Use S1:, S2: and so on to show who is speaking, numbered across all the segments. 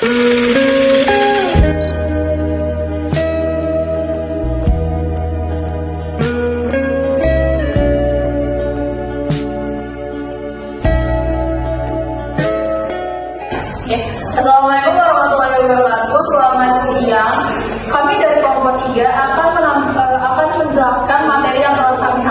S1: Assalamualaikum warahmatullahi wabarakatuh. Selamat siang. Kami dari kelompok 3 akan menjelaskan materi yang telah kami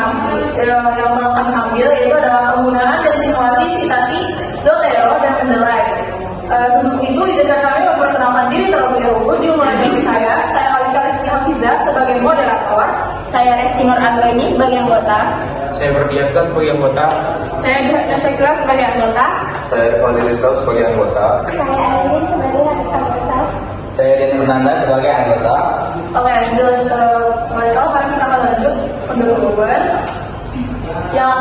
S1: ambil, yaitu adalah penggunaan dan simulasi citasi Zotero dan Mendeley. Sebelum itu, izinkan kami memperkenalkan diri terlebih dahulu. Dimulai dari saya Alika Rizky Hafizah sebagai moderator, saya Reski Nur Anggreni sebagai anggota,
S2: saya Berdiansa sebagai anggota,
S1: saya Ghatna Syakila sebagai anggota,
S2: saya Fadil Rizal sebagai anggota,
S3: Saya Ailin sebagai anggota.
S2: saya Dian Fernanda sebagai anggota.
S1: Oke, sebelum mari kita akan lanjut pendahuluan. Yang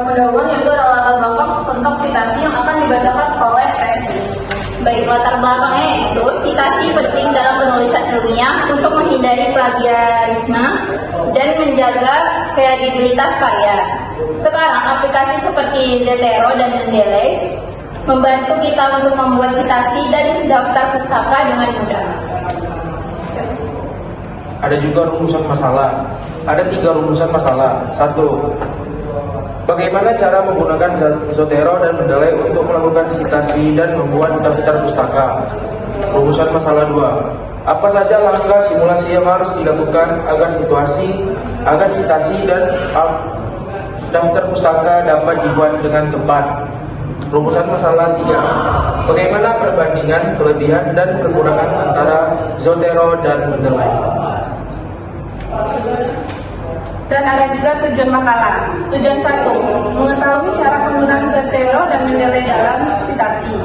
S1: pendahuluan itu adalah latar belakang tentang citasi yang akan dibacakan oleh Reski.
S3: Baik, latar belakangnya itu citasi penting dalam penulisan ilmiah untuk menghindari plagiarisme dan menjaga kredibilitas karya. Sekarang aplikasi seperti Zotero dan Mendeley membantu kita untuk membuat citasi dan daftar pustaka dengan mudah.
S2: Ada juga rumusan masalah. Ada 3 rumusan masalah. 1. Bagaimana cara menggunakan Zotero dan Mendeley untuk melakukan citasi dan membuat daftar pustaka? Rumusan masalah 2. Apa saja langkah simulasi yang harus dilakukan agar citasi dan daftar pustaka dapat dibuat dengan tepat? Rumusan masalah 3. Bagaimana perbandingan kelebihan dan kekurangan antara Zotero dan Mendeley?
S1: Dan ada juga tujuan makalah. Tujuan 1, mengetahui cara penggunaan Zotero dan Mendeley dalam citasi.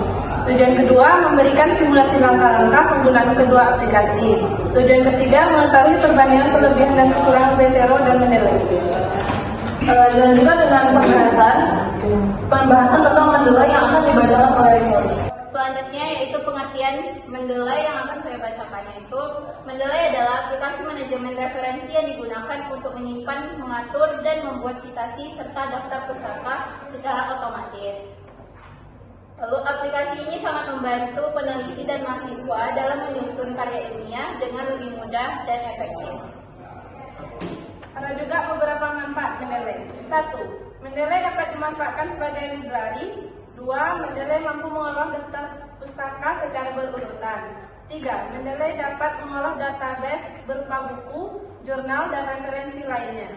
S1: Tujuan kedua, memberikan simulasi langkah-langkah penggunaan kedua aplikasi. Tujuan ketiga, mengetahui perbandingan kelebihan dan kekurangan Zotero dan Mendeley. Dan juga dengan pembahasan tentang Mendeley yang akan dibacakan oleh Reski.
S3: Selanjutnya yaitu pengertian Mendeley yang akan saya bacakan, yaitu Mendeley adalah aplikasi manajemen referensi yang digunakan untuk menyimpan, mengatur, dan membuat citasi serta daftar pustaka secara otomatis. Lalu aplikasi ini sangat membantu peneliti dan mahasiswa dalam menyusun karya ilmiah dengan lebih mudah dan efektif.
S1: Ada juga beberapa manfaat Mendeley. 1. Mendeley dapat dimanfaatkan sebagai library. 2. Mendeley mampu mengolah daftar pustaka secara berurutan. 3. Mendeley dapat mengolah database berupa buku, jurnal, dan referensi lainnya.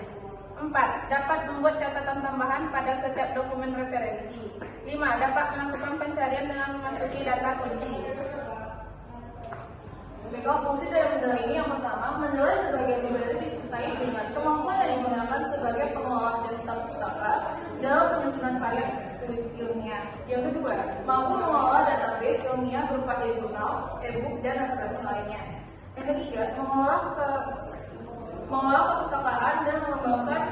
S1: 4. Dapat membuat catatan tambahan pada setiap dokumen referensi. 5. Dapat melakukan pencarian dengan memasuki data kunci. Baiklah, fungsi dari Mendeley ini yang pertama, Mendeley sebagai library disertai dengan kemampuan yang digunakan sebagai pengolah daftar pustaka dalam penyusunan karya tulis ilmiah. Yang kedua, mampu mengolah database ilmiah berupa e-jurnal, e-book, dan referensi lainnya. Yang ketiga, mengolah kepustakaan dan mengembangkan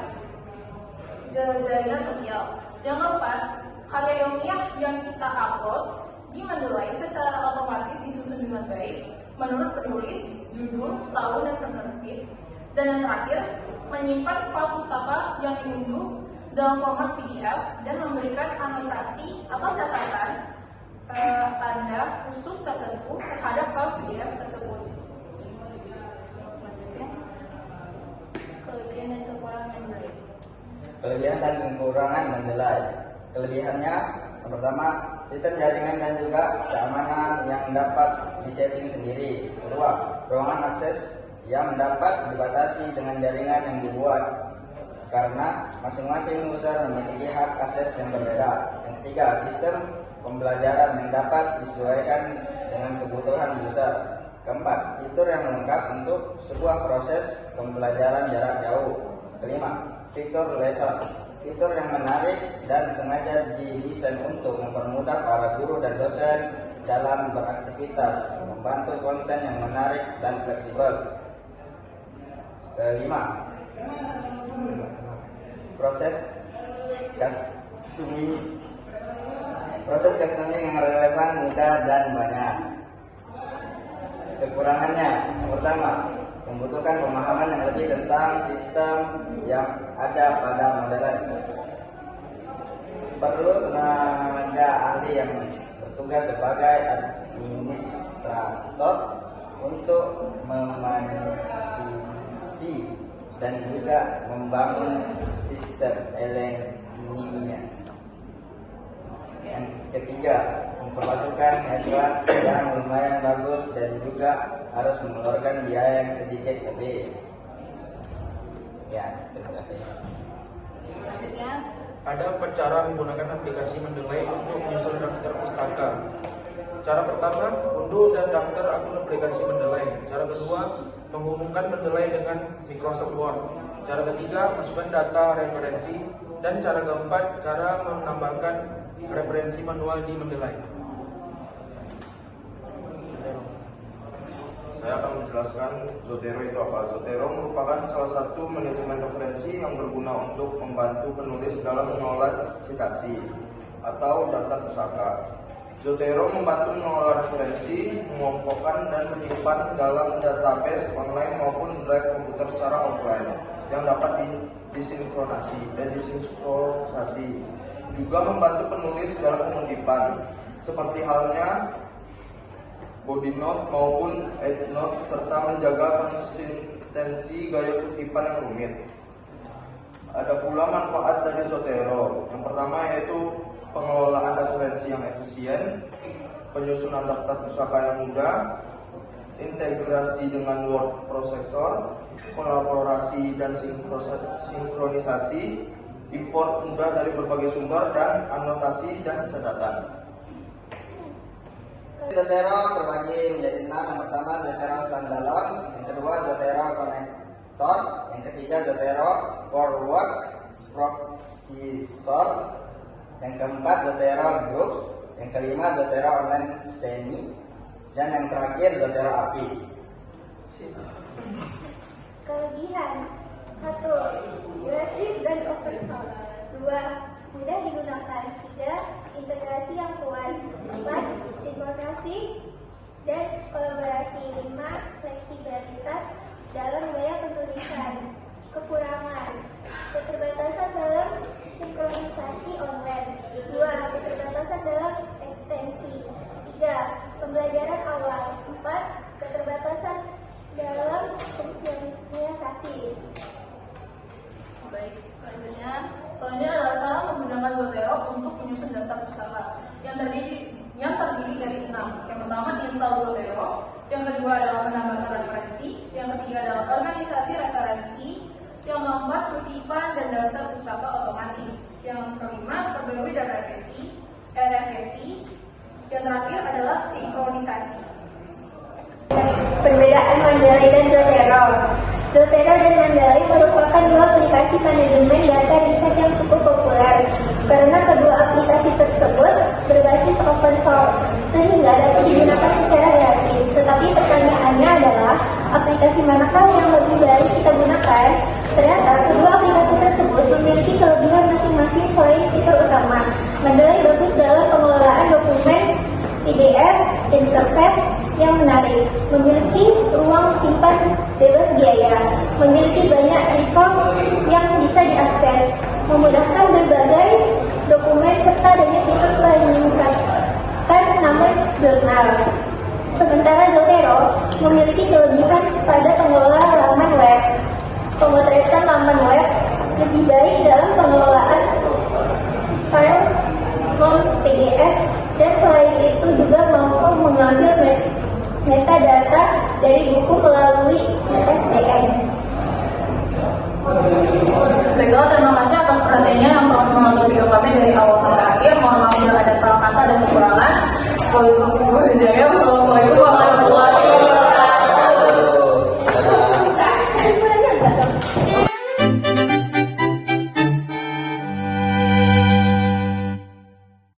S1: jaringan sosial. Yang keempat, karya ilmiah yang kita upload di Mendeley secara otomatis disusun dengan baik menurut penulis, judul, tahun, dan penerbit. Dan yang terakhir, menyimpan file pustaka yang diunduh dalam format PDF dan memberikan anotasi atau catatan tanda khusus tertentu terhadap file PDF tersebut.
S3: Kelebihan dan kekurangan Mendeley.
S4: Kelebihan dan kekurangan Mendeley. Kelebihannya, yang pertama, sistem jaringan dan juga keamanan yang dapat disetting sendiri. Kedua, ruangan akses yang dapat dibatasi dengan jaringan yang dibuat karena masing-masing user memiliki hak akses yang berbeda. Yang ketiga, sistem pembelajaran yang dapat disesuaikan dengan kebutuhan user. Keempat, fitur yang lengkap untuk sebuah proses pembelajaran jarak jauh. Kelima, fitur lesson. Fitur yang menarik dan sengaja didesain untuk mempermudah para guru dan dosen dalam beraktivitas, membantu konten yang menarik dan fleksibel. Kelima, proses customing yang relevan, mudah, dan banyak. Kekurangannya, pertama, membutuhkan pemahaman yang lebih tentang sistem yang ada pada Mendeley. Perlu tenaga ahli yang bertugas sebagai administrator kantor untuk memanipulasi dan juga membangun sistem elektroniknya. Yang ketiga, memperlakukan hewan yang lumayan bagus dan juga harus mengeluarkan biaya yang sedikit lebih. Ya, terima kasih.
S3: Selanjutnya,
S2: Ada 4 cara menggunakan aplikasi Mendeley untuk menyusun daftar pustaka. Cara pertama, unduh dan daftar akun aplikasi Mendeley. Cara kedua, menghubungkan Mendeley dengan Microsoft Word. Cara ketiga, masukkan data referensi. Dan cara keempat, cara menambahkan referensi manual di Mendeley.
S5: Saya akan menjelaskan Zotero itu apa. Zotero merupakan salah satu manajemen referensi yang berguna untuk membantu penulis dalam mengelola citasi atau daftar pusaka. Zotero membantu mengelola referensi, mengumpulkan dan menyimpan dalam database online maupun drive komputer secara offline yang dapat disinkronisasi. Juga membantu penulis dalam pengutipan, seperti halnya body note maupun head note, serta menjaga konsistensi gaya kutipan yang rumit. Ada pula manfaat dari Zotero. Yang pertama yaitu pengelolaan referensi yang efisien, penyusunan daftar pusaka yang mudah, integrasi dengan word processor, kolaborasi dan sinkronisasi, import mudah dari berbagai sumber, dan anotasi dan catatan.
S4: Zotero terbagi menjadi 6. Yang pertama Zotero standalone, yang kedua Zotero connector, yang ketiga Zotero forward processor, yang keempat Zotero groups, yang kelima Zotero online semi, dan yang terakhir Zotero API.
S6: Kelebihan 1. Gratis dan open source. 2. Mudah digunakan. 3. Integrasi yang kuat. 4. Sinkronisasi dan kolaborasi. 5. Fleksibilitas dalam gaya penulisan. Kekurangan: keterbatasan dalam sinkronisasi online. 2. Keterbatasan dalam ekstensi. 3. Pembelajaran awal. 4. Keterbatasan dalam fungsionalisasi.
S3: baik, selanjutnya adalah cara menggunakan Zotero untuk menyusun daftar pustaka yang terdiri dari 6. Yang pertama, install Zotero. Yang kedua adalah menambahkan referensi. Yang ketiga adalah organisasi referensi. Yang keempat, kutipan dan daftar pustaka otomatis. Yang kelima, perbarui data RFC. Yang terakhir adalah sinkronisasi.
S6: Perbedaan Mendeley dan Zotero. Zotero dan Mendeley merupakan dua aplikasi manajemen data riset yang cukup populer karena kedua aplikasi tersebut berbasis open source sehingga dapat digunakan secara gratis. Tetapi pertanyaannya adalah aplikasi manakah yang lebih baik kita gunakan? Ternyata kedua aplikasi tersebut memiliki kelebihan masing-masing selain fitur utama. Mendeley bagus dalam pengelolaan dokumen PDF, interface yang menarik, memiliki ruang simpan bebas biaya, memiliki banyak resource yang bisa diakses, memudahkan berbagai dokumen serta dengan fitur meningkatkan nama jurnal. Sementara Zotero memiliki kelebihan pada pengelola laman web. Pemotretan laman web lebih baik dalam pengelolaan file non-PDF, dan selain itu juga mampu mengambil metadata dari buku melalui SDN.
S3: Baiklah, terima kasih atas perhatiannya yang telah menonton video kami dari awal sampai akhir. Mohon maaf bila ada salah kata dan kekurangan. Wassalamualaikum warahmatullahi wabarakatuh.